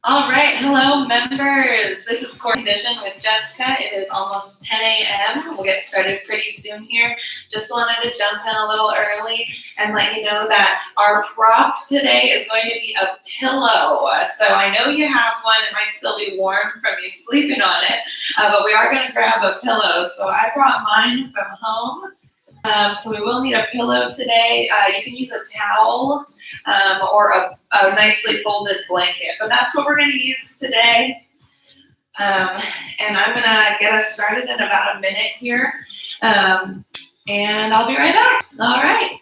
All right, hello members. This is Core Condition with Jessica. It is almost 10 a.m. We'll get started pretty soon here. Just wanted to jump in a little early and let you know that our prop today is going to be a pillow. So I know you have one. It might still be warm from you sleeping on it, but we are going to grab a pillow. So I brought mine from home. So we will need a pillow today. You can use a towel or a nicely folded blanket, but that's what we're going to use today. And I'm going to get us started in about a minute here, and I'll be right back. All right.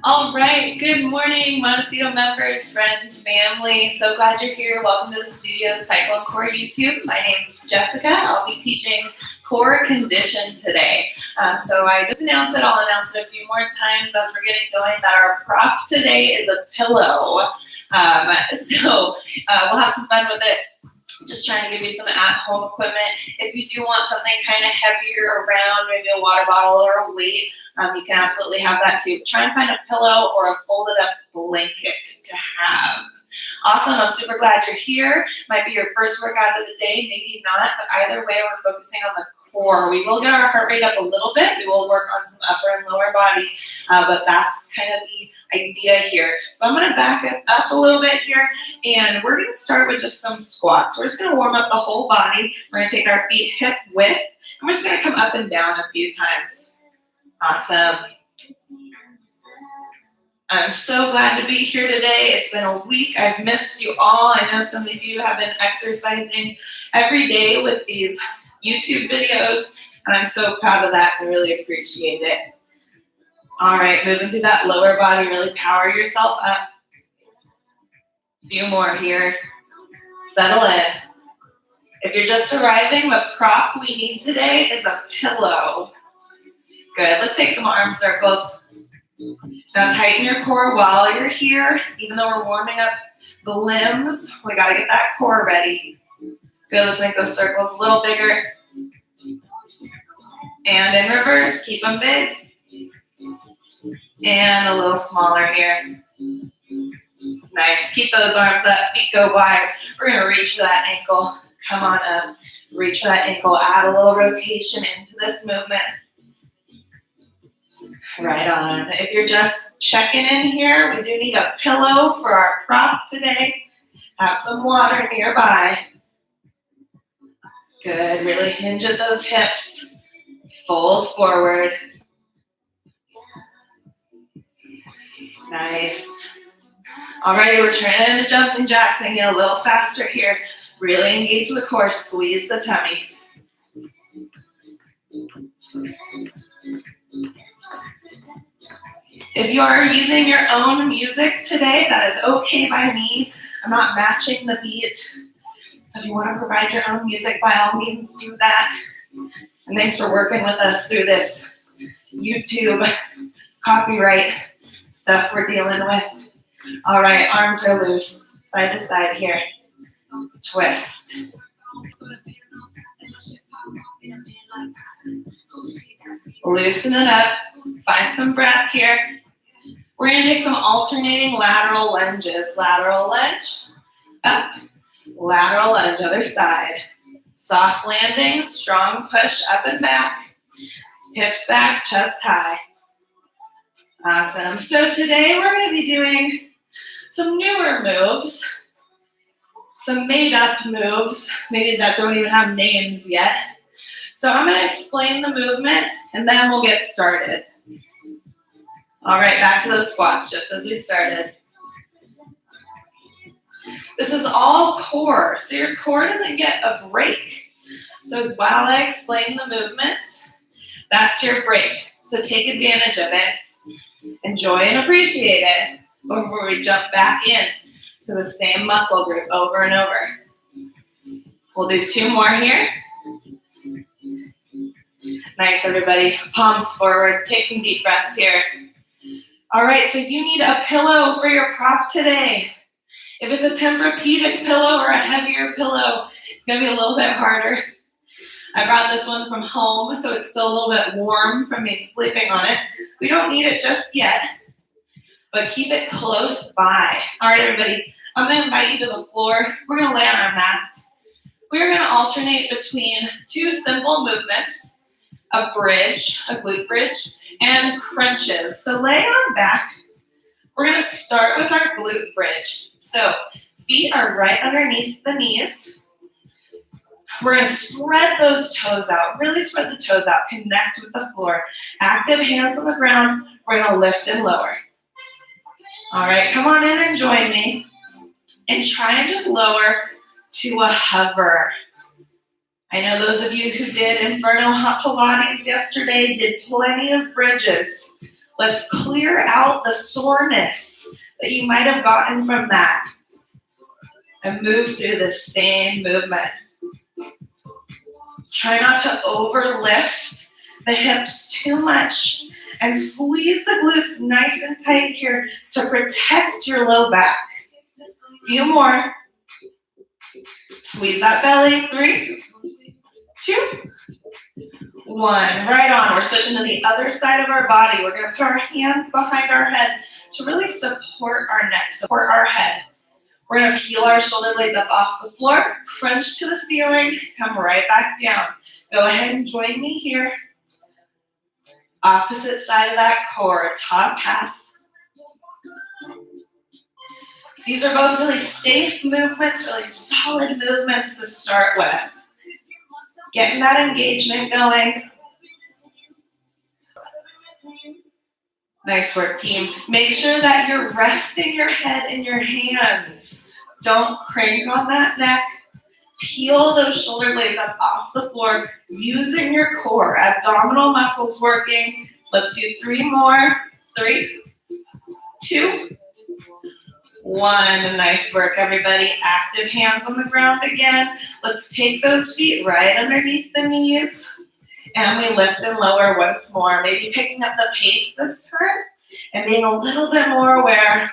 All right, good morning, Montecito members, friends, family. So glad you're here. Welcome to the studio Cycle and Core YouTube. My name's Jessica. I'll be teaching core condition today. So I just announced it. I'll announce it a few more times as we're getting going that our prop today is a pillow. So we'll have some fun with it. Just trying to give you some at-home equipment. If you do want something kind of heavier around, maybe a water bottle or a weight, you can absolutely have that too. Try and find a pillow or a folded up blanket to have. Awesome, I'm super glad you're here. Might be your first workout of the day, maybe not, but either way, we're focusing on the core. We will get our heart rate up a little bit. We will work on some upper and lower body, but that's kind of the idea here. So I'm gonna back it up a little bit here, and we're gonna start with just some squats. We're just gonna warm up the whole body. We're gonna take our feet hip width, and we're just gonna come up and down a few times. Awesome. I'm so glad to be here today. It's been a week. I've missed you all. I know some of you have been exercising every day with these YouTube videos, and I'm so proud of that and really appreciate it. All right, moving to that lower body, really power yourself up. A few more here. Settle in. If you're just arriving, the prop we need today is a pillow. Good, let's take some arm circles. Now tighten your core while you're here. Even though we're warming up the limbs, we gotta get that core ready. Good, let's make those circles a little bigger. And in reverse, keep them big. And a little smaller here. Nice, keep those arms up, feet go wide. We're gonna reach for that ankle. Come on up, reach for that ankle. Add a little rotation into this movement. Right on. If you're just checking in here, we do need a pillow for our prop today. Have some water nearby. Good, really hinge at those hips. Fold forward. Nice. Alrighty, we're turning into jumping jacks, making it a little faster here. Really engage the core, squeeze the tummy. If you are using your own music today, that is okay by me. I'm not matching the beat. So if you want to provide your own music, by all means, do that. And thanks for working with us through this YouTube copyright stuff we're dealing with. All right, arms are loose, side to side here. Twist. Loosen it up. Find some breath here. We're going to take some alternating lateral lunges. Lateral lunge, up. Lateral lunge, other side. Soft landing, strong push up and back. Hips back, chest high. Awesome. So today we're going to be doing some newer moves, some made up moves, maybe that don't even have names yet. So I'm going to explain the movement, and then we'll get started. All right, back to those squats, just as we started. This is all core, so your core doesn't get a break. So while I explain the movements, that's your break. So take advantage of it, enjoy and appreciate it before we jump back in to the same muscle group over and over. We'll do 2 more here. Nice, everybody. Palms forward. Take some deep breaths here. All right, so you need a pillow for your prop today. If it's a Tempur-Pedic pillow or a heavier pillow, it's going to be a little bit harder. I brought this one from home, so it's still a little bit warm from me sleeping on it. We don't need it just yet, but keep it close by. All right, everybody, I'm going to invite you to the floor. We're going to lay on our mats. We're going to alternate between 2 simple movements, a bridge, a glute bridge, and crunches. So lay on back. We're going to start with our glute bridge. So feet are right underneath the knees. We're going to spread those toes out. Really spread the toes out. Connect with the floor. Active hands on the ground. We're going to lift and lower. All right, come on in and join me. And try and just lower to a hover. I know those of you who did Inferno Hot Pilates yesterday did plenty of bridges. Let's clear out the soreness that you might have gotten from that and move through the same movement. Try not to overlift the hips too much and squeeze the glutes nice and tight here to protect your low back. A few more. Squeeze that belly. 3, 2, 1. Right on. We're switching to the other side of our body. We're going to put our hands behind our head to really support our neck, support our head. We're going to peel our shoulder blades up off the floor, crunch to the ceiling, come right back down. Go ahead and join me here. Opposite side of that core, top half. These are both really safe movements, really solid movements to start with. Getting that engagement going. Nice work, team. Make sure that you're resting your head in your hands. Don't crank on that neck. Peel those shoulder blades up off the floor using your core. Abdominal muscles working. Let's do 3 more. 3, 2, 1. Nice work, everybody. Active hands on the ground again. Let's take those feet right underneath the knees. And we lift and lower once more. Maybe picking up the pace this time and being a little bit more aware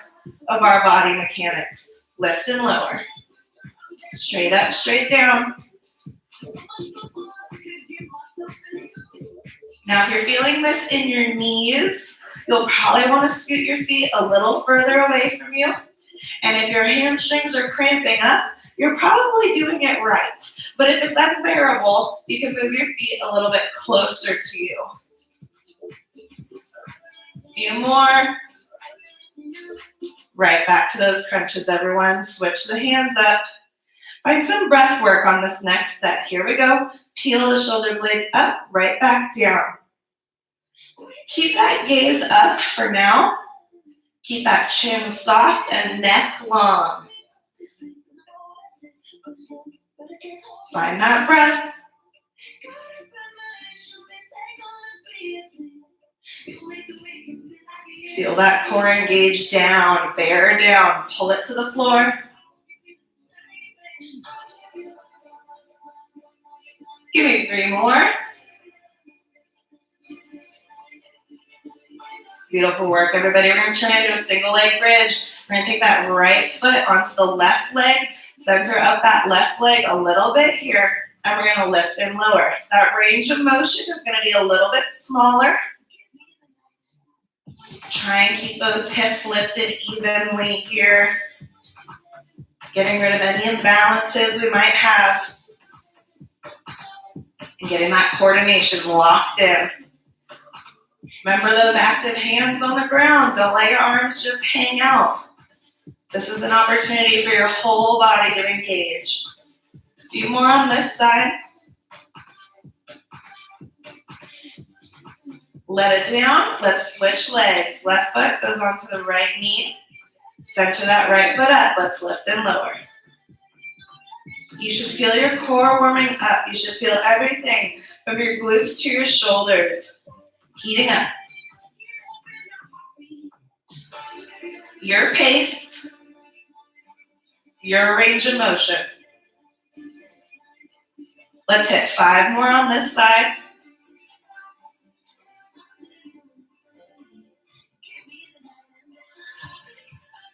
of our body mechanics. Lift and lower. Straight up, straight down. Now, if you're feeling this in your knees, you'll probably want to scoot your feet a little further away from you. And if your hamstrings are cramping up, you're probably doing it right. But if it's unbearable, you can move your feet a little bit closer to you. A few more. Right back to those crunches, everyone. Switch the hands up. Find some breath work on this next set. Here we go. Peel the shoulder blades up, right back down. Keep that gaze up for now. Keep that chin soft and neck long. Find that breath. Feel that core engage down, bear down, pull it to the floor. Give me 3 more. Beautiful work, everybody. We're going to turn into a single leg bridge. We're going to take that right foot onto the left leg, center up that left leg a little bit here, and we're going to lift and lower. That range of motion is going to be a little bit smaller. Try and keep those hips lifted evenly here. Getting rid of any imbalances we might have. And getting that coordination locked in. Remember those active hands on the ground. Don't let your arms just hang out. This is an opportunity for your whole body to engage. A few more on this side. Let it down. Let's switch legs. Left foot goes onto the right knee. Center that right foot up. Let's lift and lower. You should feel your core warming up. You should feel everything from your glutes to your shoulders heating up. Your pace, your range of motion. Let's hit 5 more on this side.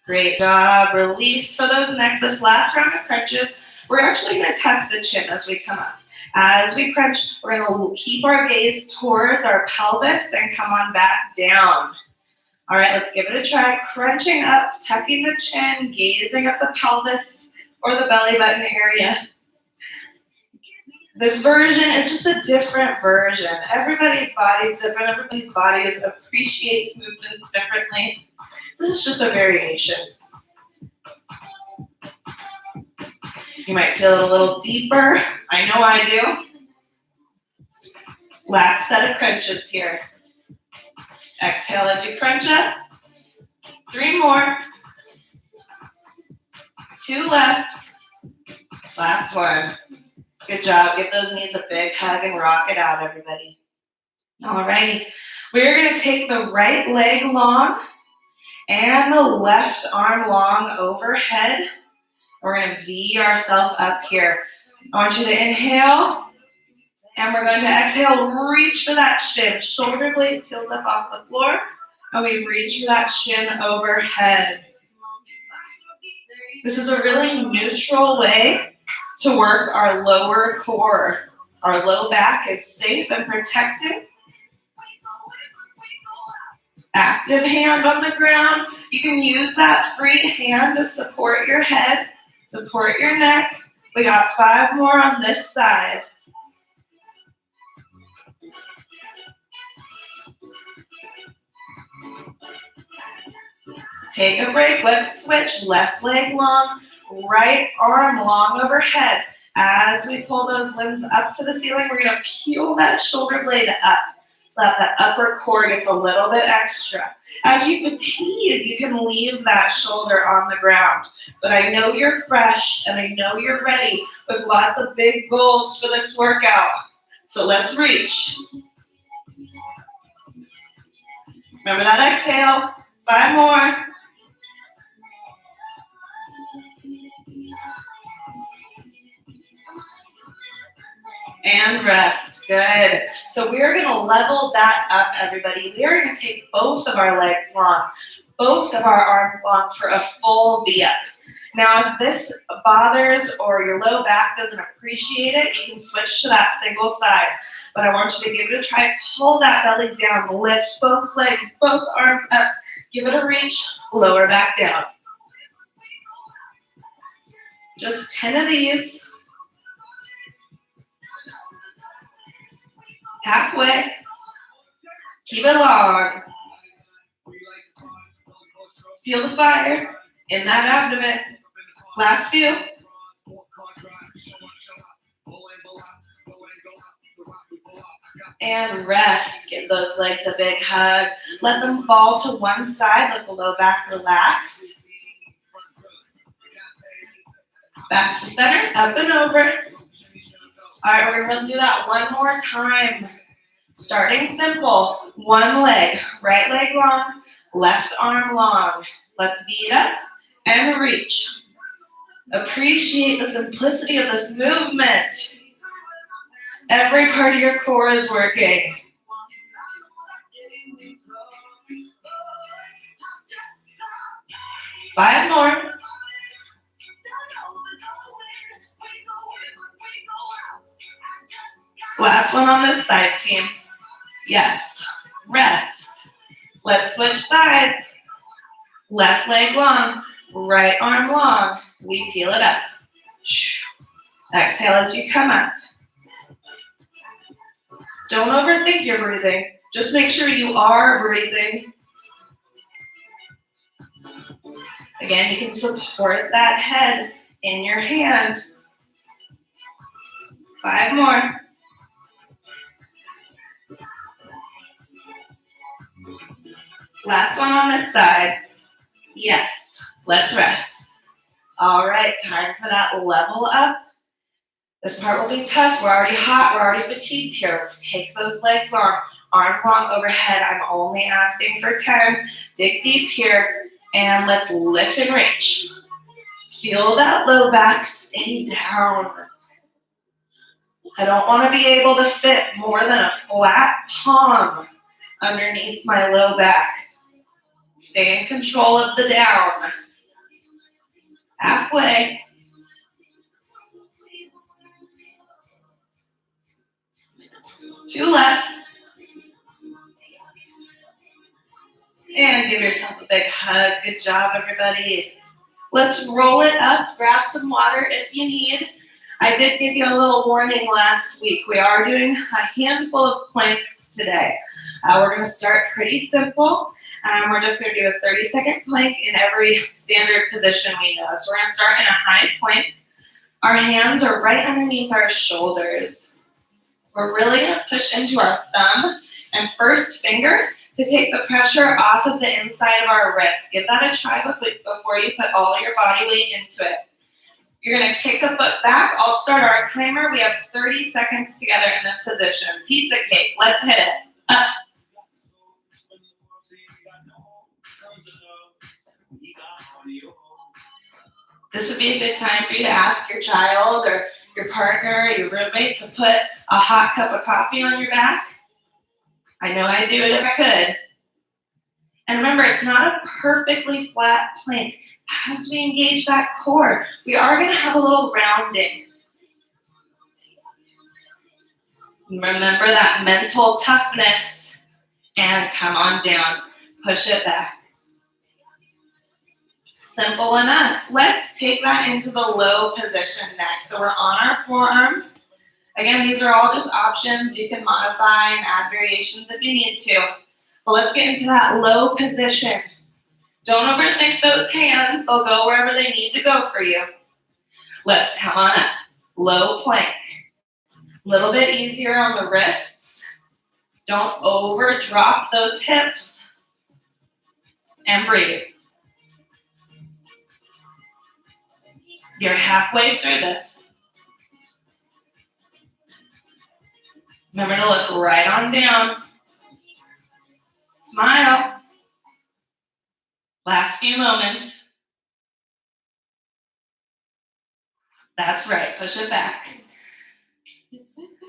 Great job. Release for those neck. This last round of crunches, we're actually going to tuck the chin as we come up. As we crunch, we're going to keep our gaze towards our pelvis and come on back down. All right, let's give it a try. Crunching up, tucking the chin, gazing at the pelvis or the belly button area. This version is just a different version. Everybody's body is different. Everybody's body appreciates movements differently. This is just a variation. You might feel it a little deeper. I know I do. Last set of crunches here. Exhale as you crunch up. 3 more. 2 left. Last one. Good job. Give those knees a big hug and rock it out, everybody. All righty. We're going to take the right leg long and the left arm long overhead. We're going to V ourselves up here. I want you to inhale. And we're going to exhale, reach for that shin. Shoulder blade peels up off the floor. And we reach for that shin overhead. This is a really neutral way to work our lower core. Our low back is safe and protected. Active hand on the ground. You can use that free hand to support your head, support your neck. We got 5 more on this side. Take a break. Let's switch. Left leg long, right arm long overhead. As we pull those limbs up to the ceiling, we're going to peel that shoulder blade up so that upper core gets a little bit extra. As you fatigue, you can leave that shoulder on the ground. But I know you're fresh and I know you're ready with lots of big goals for this workout. So let's reach. Remember that exhale. 5 more. And rest. Good. So we're going to level that up, everybody. We're going to take both of our legs long, both of our arms long for a full V-up. Now, if this bothers or your low back doesn't appreciate it, you can switch to that single side. But I want you to give it a try. Pull that belly down. Lift both legs, both arms up. Give it a reach. Lower back down. Just 10 of these. Halfway. Keep it long. Feel the fire in that abdomen. Last few. And rest. Give those legs a big hug. Let them fall to one side. Let the low back relax. Back to center. Up and over. All right, we're going to do that one more time. Starting simple. One leg. Right leg long. Left arm long. Let's beat up and reach. Appreciate the simplicity of this movement. Every part of your core is working. Five more. Last one on this side, team. Yes. Rest. Let's switch sides. Left leg long. Right arm long. We peel it up. Exhale as you come up. Don't overthink your breathing. Just make sure you are breathing. Again, you can support that head in your hand. 5 more. Last one on this side. Yes, let's rest. All right, time for that level up. This part will be tough. We're already hot. We're already fatigued here. Let's take those legs long, arms long overhead. I'm only asking for 10. Dig deep here, and let's lift and reach. Feel that low back stay down. I don't want to be able to fit more than a flat palm underneath my low back. Stay in control of the down. Halfway. Two left. And give yourself a big hug. Good job, everybody. Let's roll it up. Grab some water if you need. I did give you a little warning last week. We are doing a handful of planks today. We're going to start pretty simple. We're just going to do a 30-second plank in every standard position we know. So we're going to start in a high plank. Our hands are right underneath our shoulders. We're really going to push into our thumb and first finger to take the pressure off of the inside of our wrist. Give that a try before you put all your body weight into it. You're going to kick a foot back. I'll start our timer. We have 30 seconds together in this position. Piece of cake. Let's hit it. Up. This would be a good time for you to ask your child or your partner or your roommate to put a hot cup of coffee on your back. I know I'd do it if I could. And remember, it's not a perfectly flat plank. As we engage that core, we are going to have a little rounding. Remember that mental toughness. And come on down. Push it back. Simple enough. Let's take that into the low position next. So we're on our forearms. Again, these are all just options. You can modify and add variations if you need to. But let's get into that low position. Don't overthink those hands. They'll go wherever they need to go for you. Let's come on up. Low plank. A little bit easier on the wrists. Don't over drop those hips. And breathe. You're halfway through this. Remember to look right on down. Smile. Last few moments. That's right. Push it back.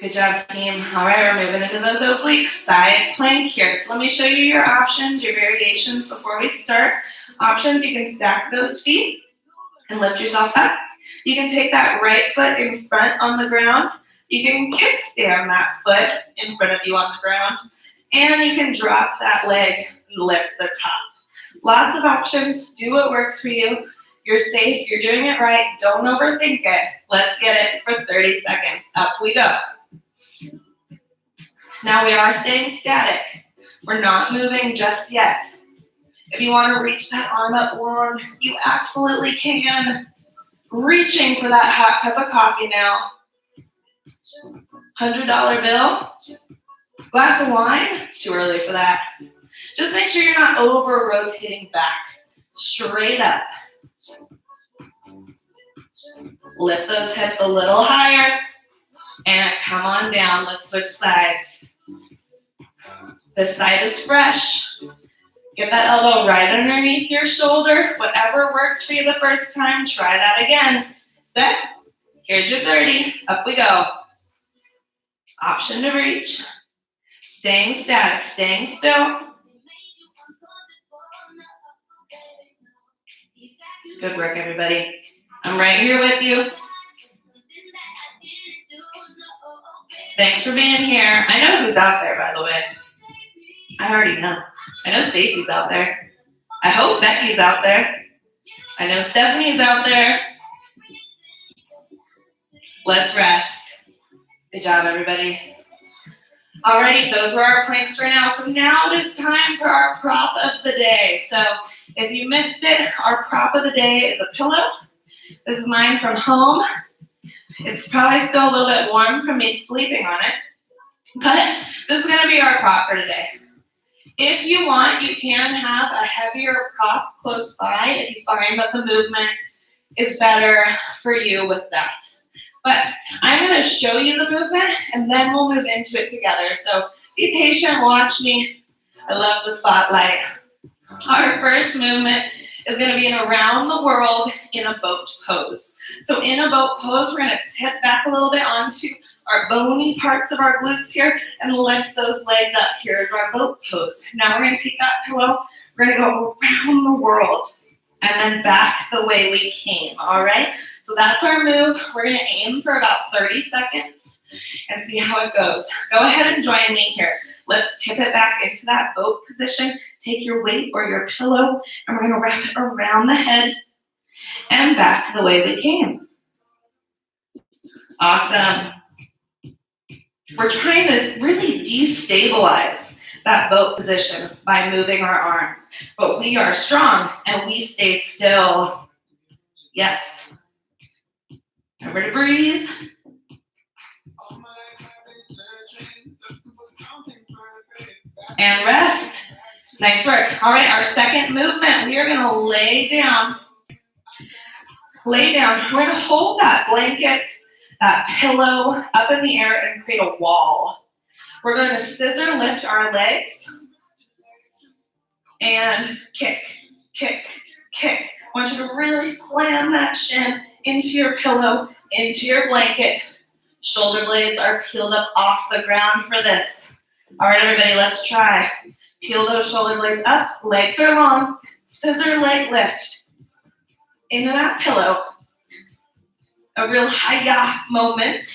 Good job, team. All right, we're moving into those oblique side plank here. So let me show you your options, your variations before we start. Options, you can stack those feet and lift yourself up. You can take that right foot in front on the ground. You can kickstand that foot in front of you on the ground. And you can drop that leg and lift the top. Lots of options. Do what works for you. You're safe. You're doing it right. Don't overthink it. Let's get it for 30 seconds. Up we go. Now we are staying static. We're not moving just yet. If you want to reach that arm up long, you absolutely can. Reaching for that hot cup of coffee now. $100 bill. Glass of wine. It's too early for that. Just make sure you're not over rotating back. Straight up. Lift those hips a little higher. And come on down. Let's switch sides. This side is fresh. Get that elbow right underneath your shoulder. Whatever works for you the first time, try that again. Set. Here's your 30. Up we go. Option to reach. Staying static, staying still. Good work, everybody. I'm right here with you. Thanks for being here. I know who's out there, by the way. I already know. I know Stacy's out there. I hope Becky's out there. I know Stephanie's out there. Let's rest. Good job, everybody. Alrighty, those were our planks for now. So now it is time for our prop of the day. So if you missed it, our prop of the day is a pillow. This is mine from home. It's probably still a little bit warm from me sleeping on it. But this is going to be our prop for today. If you want, you can have a heavier prop close by if you find that the movement is better for you with that. But I'm going to show you the movement, and then we'll move into it together. So be patient, watch me. I love the spotlight. Our first movement is going to be an around the world in a boat pose. So in a boat pose, we're going to tip back a little bit onto our bony parts of our glutes here and lift those legs up. Here's our boat pose. Now we're going to take that pillow, we're going to go around the world and then back the way we came, all right? So that's our move. We're going to aim for about 30 seconds and see how it goes. Go ahead and join me here. Let's tip it back into that boat position. Take your weight or your pillow, and we're going to wrap it around the head and back the way we came. Awesome. We're trying to really destabilize that boat position by moving our arms. But we are strong, and we stay still. Yes. Remember to breathe. And rest. Nice work. All right, our second movement, we are going to lay down. Lay down. We're going to hold that blanket, that pillow up in the air and create a wall. We're going to scissor lift our legs and kick, kick, kick. I want you to really slam that shin into your pillow, into your blanket. Shoulder blades are peeled up off the ground for this. All right, everybody, let's try. Peel those shoulder blades up, legs are long, scissor leg lift into that pillow. A real hi-ya moment.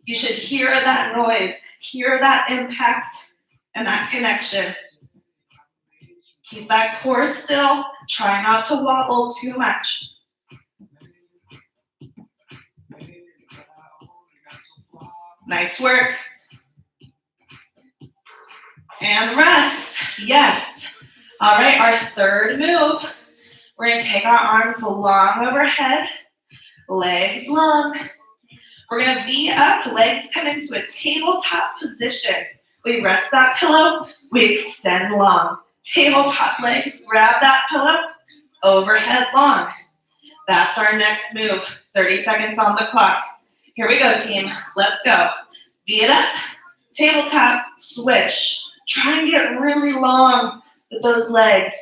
You should hear that noise, hear that impact, and that connection. Keep that core still. Try not to wobble too much. Nice work. And rest. Yes. All right, our third move. We're going to take our arms long overhead, legs long. We're going to V up, legs come into a tabletop position. We rest that pillow, we extend long. Tabletop legs, grab that pillow, overhead long. That's our next move. 30 seconds on the clock. Here we go, team. Let's go. V it up, tabletop, switch. Try and get really long with those legs.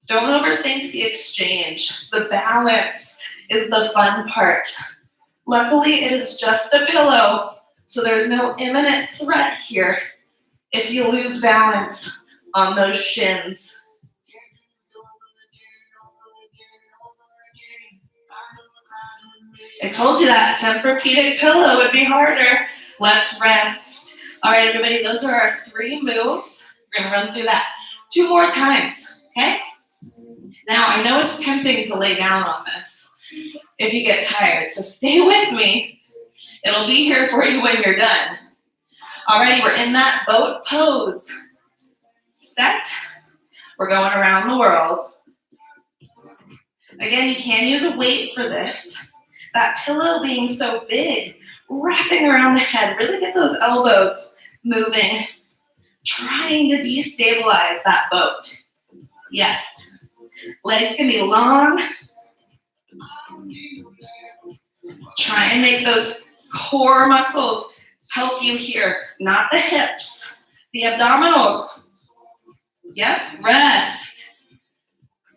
Don't overthink the exchange. The balance is the fun part. Luckily, it is just a pillow, so there's no imminent threat here if you lose balance on those shins. I told you that Tempur-Pedic pillow would be harder. Let's rest. All right, everybody, those are our 3 moves. We're going to run through that 2 more times, okay? Now, I know it's tempting to lay down on this if you get tired, so stay with me. It'll be here for you when you're done. Alrighty, we're in that boat pose. Set. We're going around the world. Again, you can use a weight for this. That pillow being so big, wrapping around the head. Really get those elbows moving. Trying to destabilize that boat. Yes. Legs can be long. Try and make those core muscles help you here, not the hips, the abdominals. Yep, rest.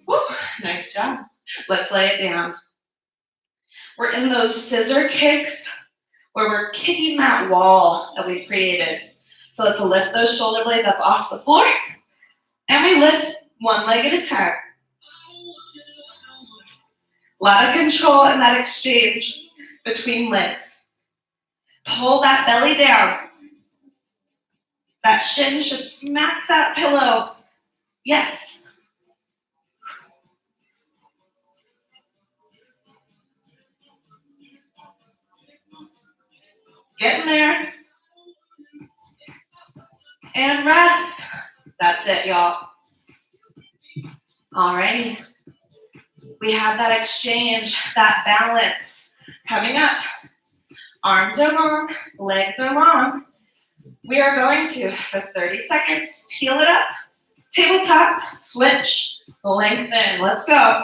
Woo, nice job. Let's lay it down. We're in those scissor kicks where we're kicking that wall that we've created. So let's lift those shoulder blades up off the floor, and we lift one leg at a time. A lot of control in that exchange between legs. Pull that belly down. That shin should smack that pillow. Yes. Getting there. And rest. That's it, y'all. Alrighty. We have that exchange, that balance coming up. Arms are long, legs are long. We are going to, for 30 seconds, peel it up, tabletop, switch, lengthen. Let's go.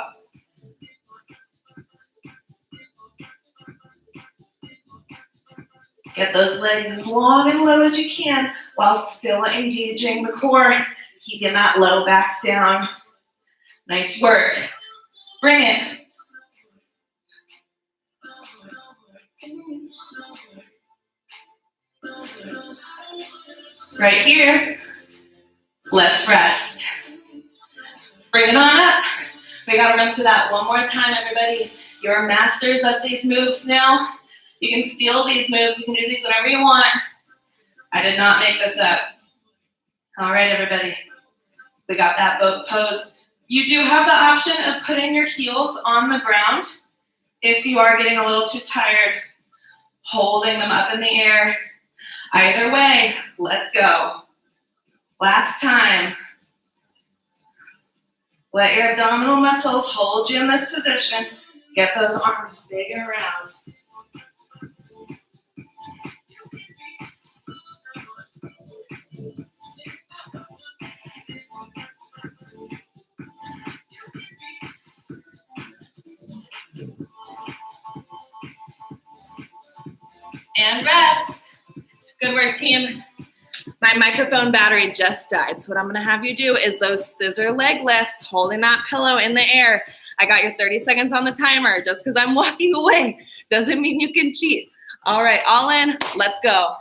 Get those legs as long and low as you can while still engaging the core, keeping that low back down. Nice work. Bring it. Right here. Let's rest. Bring it on up. We gotta run through that one more time, everybody. You're masters of these moves now. You can steal these moves. You can do these whenever you want. I did not make this up. All right, everybody. We got that boat pose. You do have the option of putting your heels on the ground if you are getting a little too tired, holding them up in the air. Either way, let's go. Last time. Let your abdominal muscles hold you in this position. Get those arms big and round. And rest. Good work, team. My microphone battery just died, so what I'm gonna have you do is those scissor leg lifts, holding that pillow in the air. I got your 30 seconds on the timer. Just because I'm walking away doesn't mean you can cheat. All right, all in, let's go.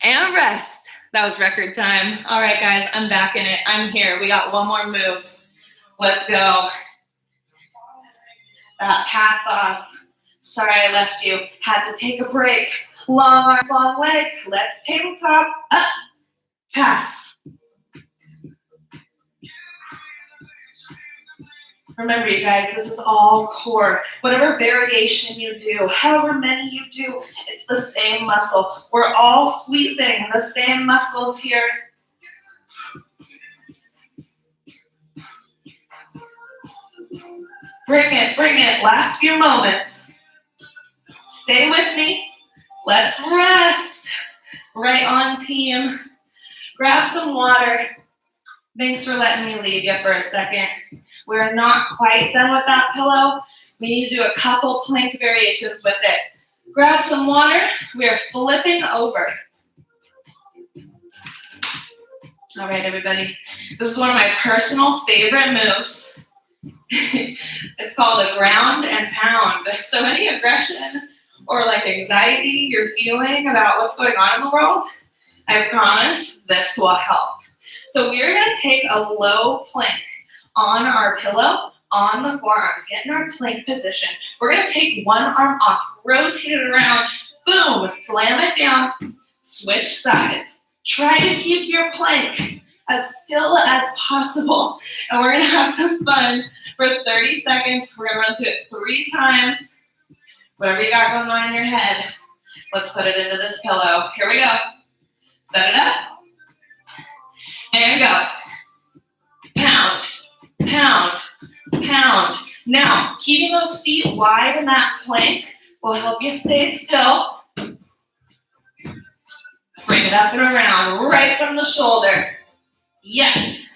And rest. That was record time. All right, guys, I'm back in it. I'm here. We got one more move. Let's go. That pass off. Sorry I left you. Had to take a break. Long arms, long legs. Let's tabletop. Up. Pass. Remember, you guys, this is all core. Whatever variation you do, however many you do, it's the same muscle. We're all squeezing the same muscles here. Bring it, bring it. Last few moments. Stay with me. Let's rest. Right on, team. Grab some water. Thanks for letting me leave you for a second. We're not quite done with that pillow. We need to do a couple plank variations with it. Grab some water. We are flipping over. All right, everybody. This is one of my personal favorite moves. It's called a ground and pound. So any aggression or like anxiety you're feeling about what's going on in the world, I promise this will help. So we're going to take a low plank on our pillow, on the forearms. Get in our plank position. We're going to take one arm off, rotate it around, boom, slam it down, switch sides. Try to keep your plank as still as possible. And we're going to have some fun for 30 seconds. We're going to run through it 3 times. Whatever you got going on in your head, let's put it into this pillow. Here we go. Set it up. And go. Pound, pound, pound. Now, keeping those feet wide in that plank will help you stay still. Bring it up and around, right from the shoulder. Yes.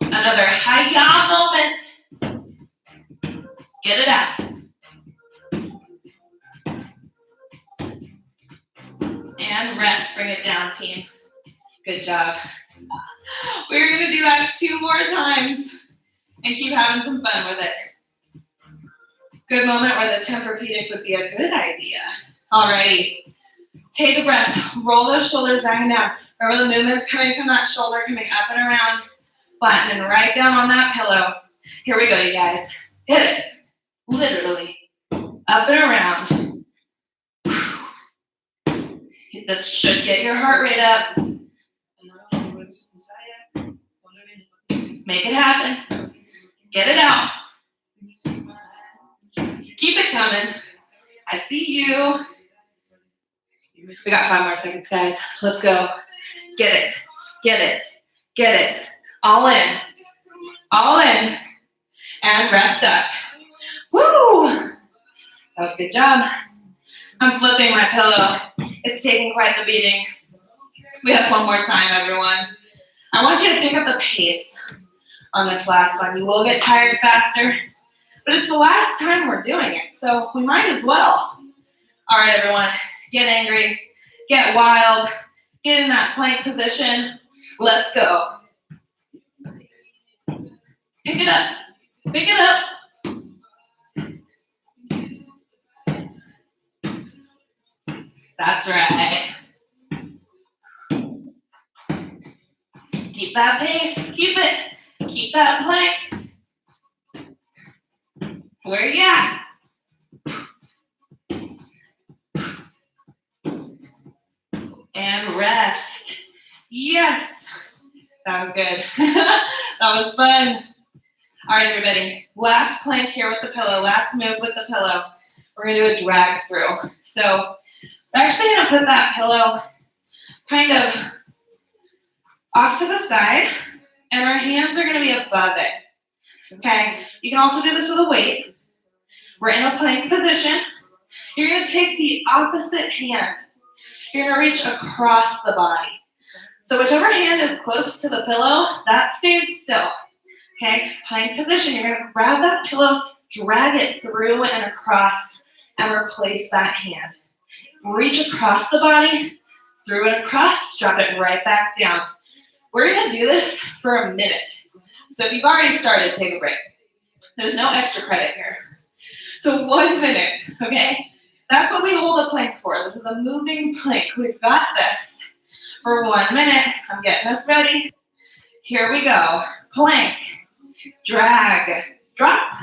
Another hi-ya moment. Get it out. And rest, bring it down, team. Good job. We're gonna do that 2 more times and keep having some fun with it. Good moment where the Tempur-Pedic would be a good idea. Alrighty, take a breath, roll those shoulders back and down. Remember the movements coming from that shoulder, coming up and around, flattening right down on that pillow. Here we go, you guys. Hit it, literally, up and around. This should get your heart rate up. Make it happen. Get it out. Keep it coming. I see you. We got 5 more seconds, guys. Let's go. Get it. Get it. Get it. All in. All in. And rest up. Woo! That was a good job. I'm flipping my pillow. It's taking quite the beating. We have 1 more time, everyone. I want you to pick up the pace on this last one. You will get tired faster, but it's the last time we're doing it, so we might as well. All right, everyone, get angry, get wild, get in that plank position. Let's go. Pick it up. Pick it up. That's right. Keep that pace. Keep it. Keep that plank. Where you at? And rest. Yes. That was good. That was fun. All right, everybody. Last plank here with the pillow. Last move with the pillow. We're going to do a drag through. So we're actually going to put that pillow kind of off to the side, and our hands are going to be above it. Okay? You can also do this with a weight. We're in a plank position. You're going to take the opposite hand. You're going to reach across the body. So whichever hand is close to the pillow, that stays still. Okay? Plank position. You're going to grab that pillow, drag it through and across, and replace that hand. Reach across the body, through and across, drop it right back down. We're going to do this for a minute. So if you've already started, take a break. There's no extra credit here. So 1 minute, okay? That's what we hold a plank for. This is a moving plank. We've got this for 1 minute. I'm getting us ready. Here we go. Plank, drag, drop.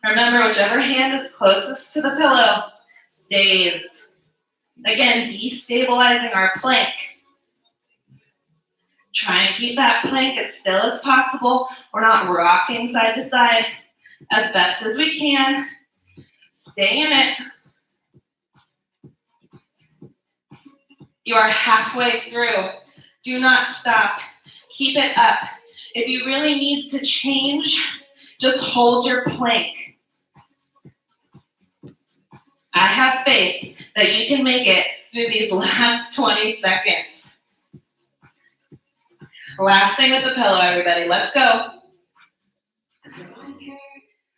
Remember, whichever hand is closest to the pillow stays. Again, destabilizing our plank. Try and keep that plank as still as possible. We're not rocking side to side as best as we can. Stay in it. You are halfway through. Do not stop. Keep it up. If you really need to change, just hold your plank. I have faith that you can make it through these last 20 seconds. Last thing with the pillow, everybody. Let's go.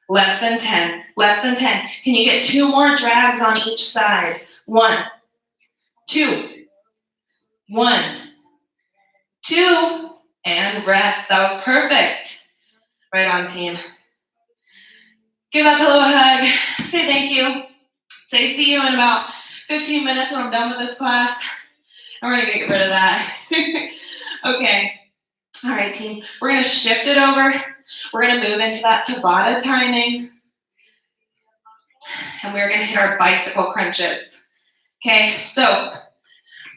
Less than 10. Less than 10. Can you get 2 more drags on each side? 1, 2. 1, 2. And rest. That was perfect. Right on, team. Give that pillow a hug. Say thank you. Say see you in about 15 minutes when I'm done with this class. And we're going to get rid of that. Okay. All right, team. We're going to shift it over. We're going to move into that Tabata timing. And we're going to hit our bicycle crunches. Okay, so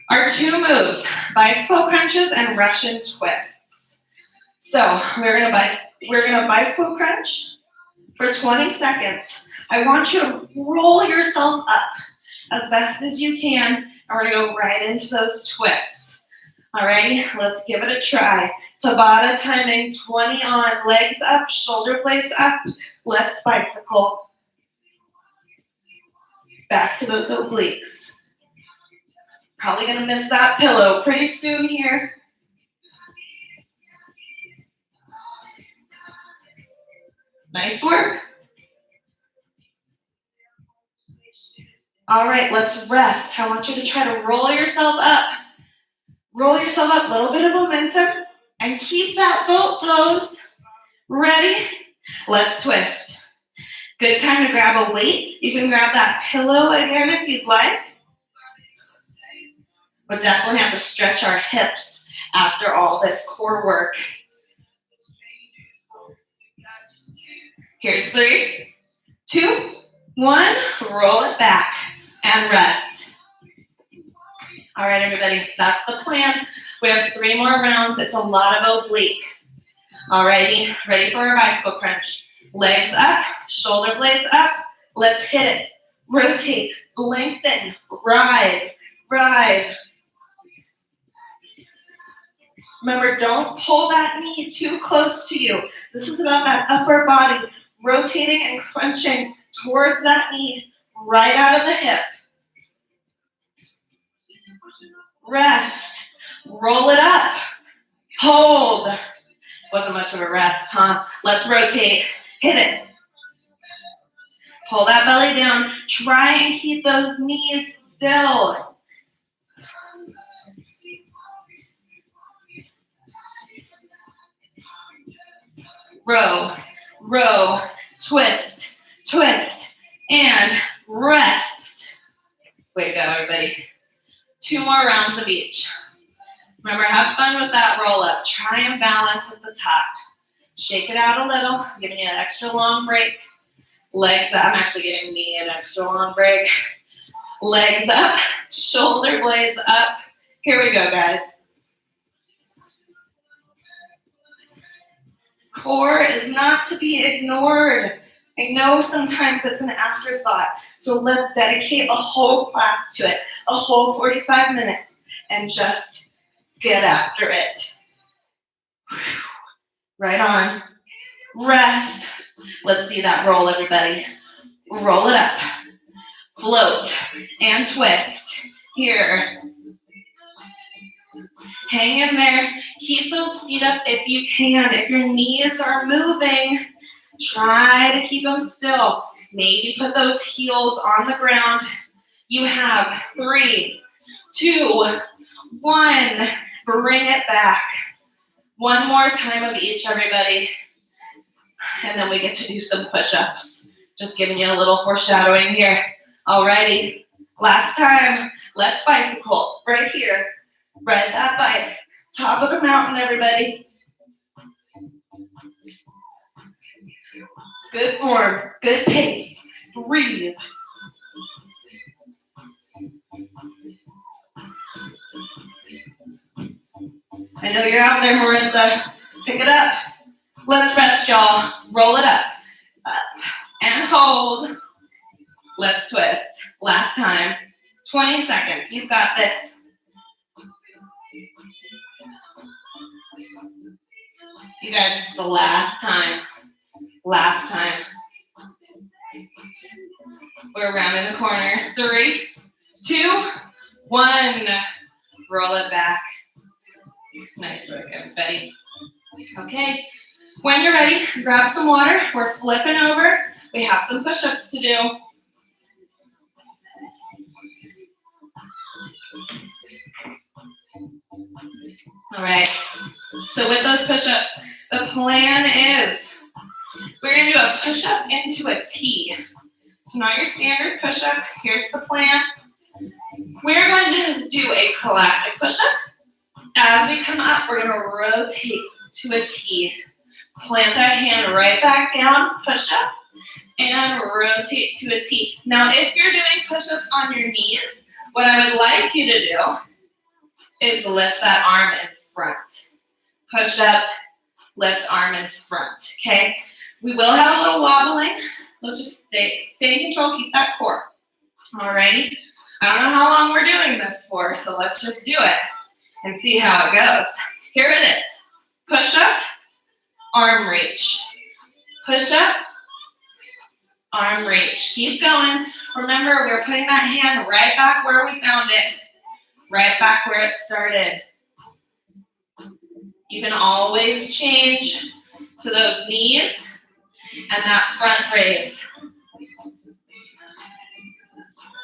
our 2 moves, bicycle crunches and Russian twists. So we're going to bicycle crunch for 20 seconds. I want you to roll yourself up as best as you can, and we're going to go right into those twists. Alrighty, let's give it a try. Tabata timing, 20 on, legs up, shoulder blades up. Let's bicycle. Back to those obliques. Probably going to miss that pillow pretty soon here. Nice work. All right, let's rest. I want you to try to roll yourself up. Roll yourself up, a little bit of momentum, and keep that boat pose. Ready? Let's twist. Good time to grab a weight. You can grab that pillow again if you'd like. But definitely have to stretch our hips after all this core work. Here's 3, 2, 1. Roll it back and rest. All right, everybody, that's the plan. We have 3 more rounds. It's a lot of oblique. Alrighty, ready for our bicycle crunch. Legs up, shoulder blades up. Let's hit it. Rotate, lengthen, ride, ride. Remember, don't pull that knee too close to you. This is about that upper body rotating and crunching towards that knee, right out of the hip. Rest, roll it up, hold. Wasn't much of a rest, huh? Let's rotate, hit it. Pull that belly down. Try and keep those knees still. Row, row, twist, twist, and rest. Way to go, everybody. 2 more rounds of each. Remember, have fun with that roll up. Try and balance at the top. Shake it out a little, giving you an extra long break. Legs up. I'm actually giving me an extra long break. Legs up, shoulder blades up. Here we go, guys. Core is not to be ignored. I know sometimes it's an afterthought, so let's dedicate a whole class to it, a whole 45 minutes, and just get after it. Right on. Rest. Let's see that roll, everybody. Roll it up. Float and twist. Here. Hang in there. Keep those feet up if you can. If your knees are moving, try to keep them still. Maybe put those heels on the ground. You have 3, 2, 1. Bring it back. 1 more time of each, everybody. And then we get to do some push-ups. Just giving you a little foreshadowing here. Alrighty. Last time. Let's bicycle. Right here. Ride that bike. Top of the mountain, everybody. Good form. Good pace. Breathe. I know you're out there, Marissa. Pick it up. Let's rest, y'all. Roll it up. Up. And hold. Let's twist. Last time. 20 seconds. You've got this. You guys, the last time. Last time. We're rounding the corner. 3, 2, 1. Roll it back. Nice work, everybody. Okay. When you're ready, grab some water. We're flipping over. We have some push-ups to do. All right. So with those push-ups, the plan is we're going to do a push-up into a T. So not your standard push-up. Here's the plan. We're going to do a classic push-up. As we come up, we're going to rotate to a T. Plant that hand right back down, push up, and rotate to a T. Now, if you're doing push-ups on your knees, what I would like you to do is lift that arm in front. Push up, lift arm in front, okay? We will have a little wobbling. Let's just stay in control, keep that core. All righty? I don't know how long we're doing this for, so let's just do it and see how it goes. Here it is. Push up, arm reach. Push up, arm reach. Keep going. Remember, we're putting that hand right back where we found it. Right back where it started. You can always change to those knees and that front raise.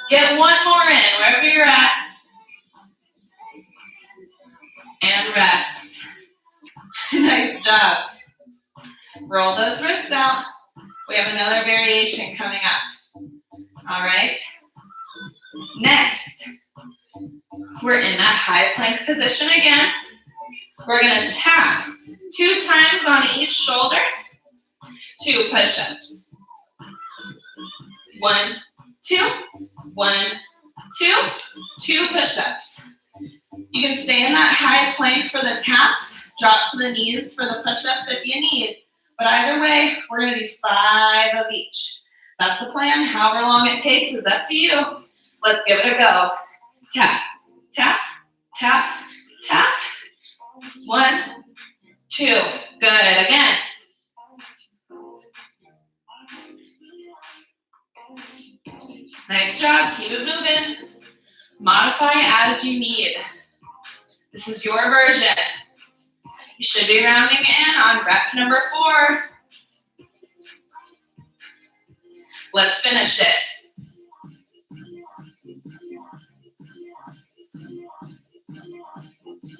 Get 1 more in, wherever you're at. And rest. Nice job. Roll those wrists out. We have another variation coming up. All right. Next, we're in that high plank position again. We're going to tap 2 times on each shoulder. 2 push-ups. 1, 2, 1, 2, 2 push-ups. You can stay in that high plank for the taps, drop to the knees for the push-ups if you need. But either way, we're gonna do 5 of each. That's the plan. However long it takes is up to you. Let's give it a go. Tap, tap, tap, tap. 1, 2. Good. Again. Nice job. Keep it moving. Modify as you need. This is your version. You should be rounding in on rep number 4. Let's finish it.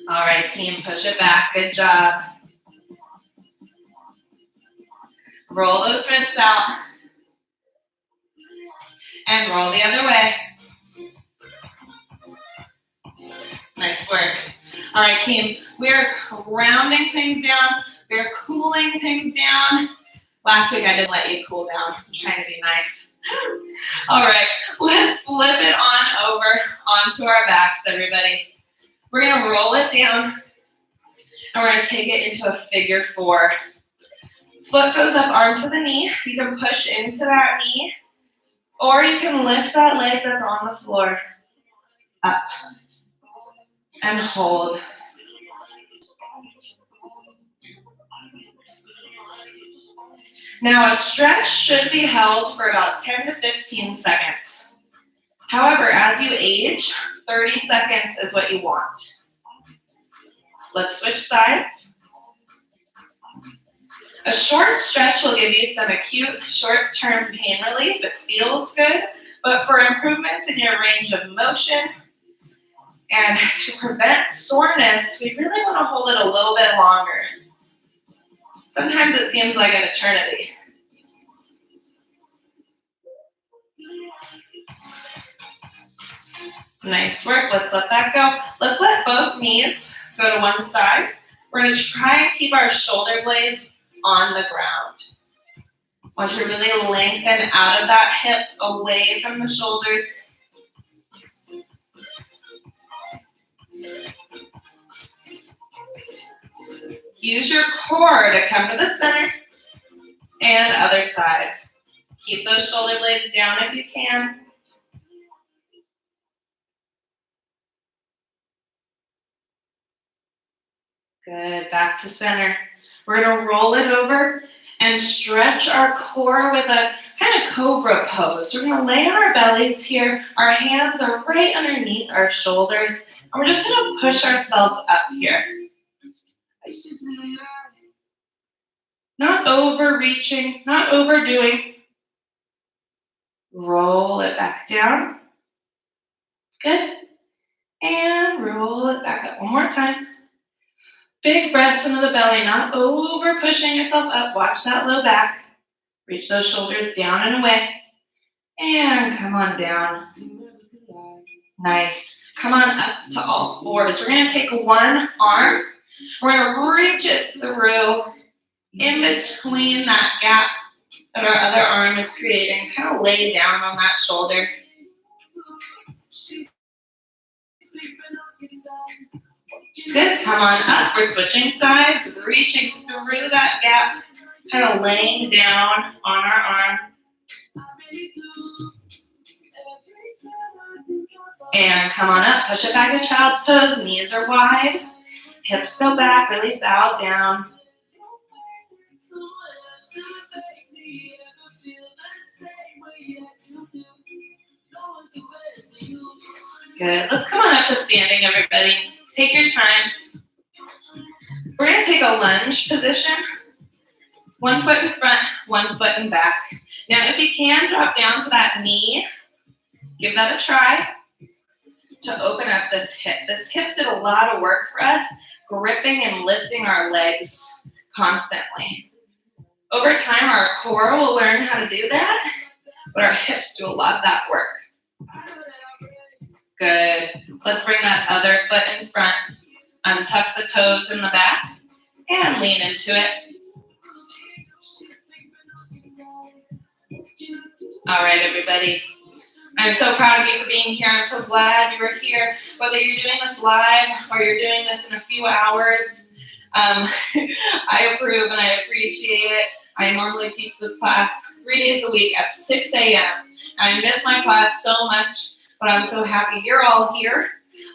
All right, team, push it back. Good job. Roll those wrists out. And roll the other way. Nice work. All right, team, we're rounding things down. We're cooling things down. Last week I didn't let you cool down. I'm trying to be nice. All right, let's flip it on over onto our backs, everybody. We're gonna roll it down and we're gonna take it into a figure 4. Foot goes up onto the knee. You can push into that knee or you can lift that leg that's on the floor up and hold. Now a stretch should be held for about 10 to 15 seconds. However, as you age, 30 seconds is what you want. Let's switch sides. A short stretch will give you some acute short-term pain relief. It feels good, but for improvements in your range of motion and to prevent soreness, we really want to hold it a little bit longer. Sometimes it seems like an eternity. Nice work. Let's let that go. Let's let both knees go to one side. We're going to try and keep our shoulder blades on the ground. Want you to really lengthen out of that hip, away from the shoulders. Use your core to come to the center and other side. Keep those shoulder blades down if you can. Good, back to center. We're gonna roll it over and stretch our core with a kind of cobra pose. So we're gonna lay on our bellies here. Our hands are right underneath our shoulders. And we're just gonna push ourselves up here. Not overreaching, not overdoing. Roll it back down. Good. And roll it back up one more time. Big breaths into the belly, not over pushing yourself up. Watch that low back. Reach those shoulders down and away. And come on down. Nice. Come on up to all fours. We're going to take one arm. We're going to reach it through in between that gap that our other arm is creating. Kind of lay down on that shoulder. Good, come on up. We're switching sides, reaching through that gap, kind of laying down on our arm. And come on up, push it back to child's pose. Knees are wide, hips go back, really bow down. Good, let's come on up to standing, everybody. Take your time. We're going to take a lunge position. One foot in front, one foot in back. Now, if you can, drop down to that knee. Give that a try to open up this hip. This hip did a lot of work for us, gripping and lifting our legs constantly. Over time, our core will learn how to do that, but our hips do a lot of that work. Good. Let's bring that other foot in front. Untuck the toes in the back and lean into it. All right, everybody. I'm so proud of you for being here. I'm so glad you were here. Whether you're doing this live or you're doing this in a few hours, I approve and I appreciate it. I normally teach this class 3 days a week at 6 a.m. And I miss my class so much, but I'm so happy you're all here.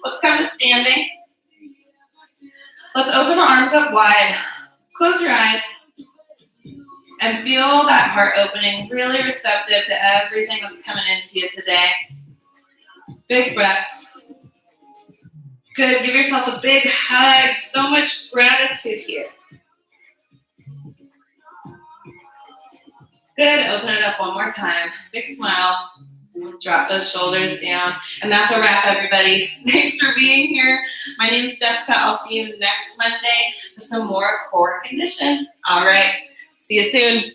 Let's come to standing. Let's open the arms up wide. Close your eyes. And feel that heart opening, really receptive to everything that's coming into you today. Big breaths. Good, give yourself a big hug. So much gratitude here. Good, open it up one more time. Big smile. Drop those shoulders down. And that's a wrap, everybody. Thanks for being here. My name is Jessica. I'll see you next Monday for some more core condition. All right, see you soon.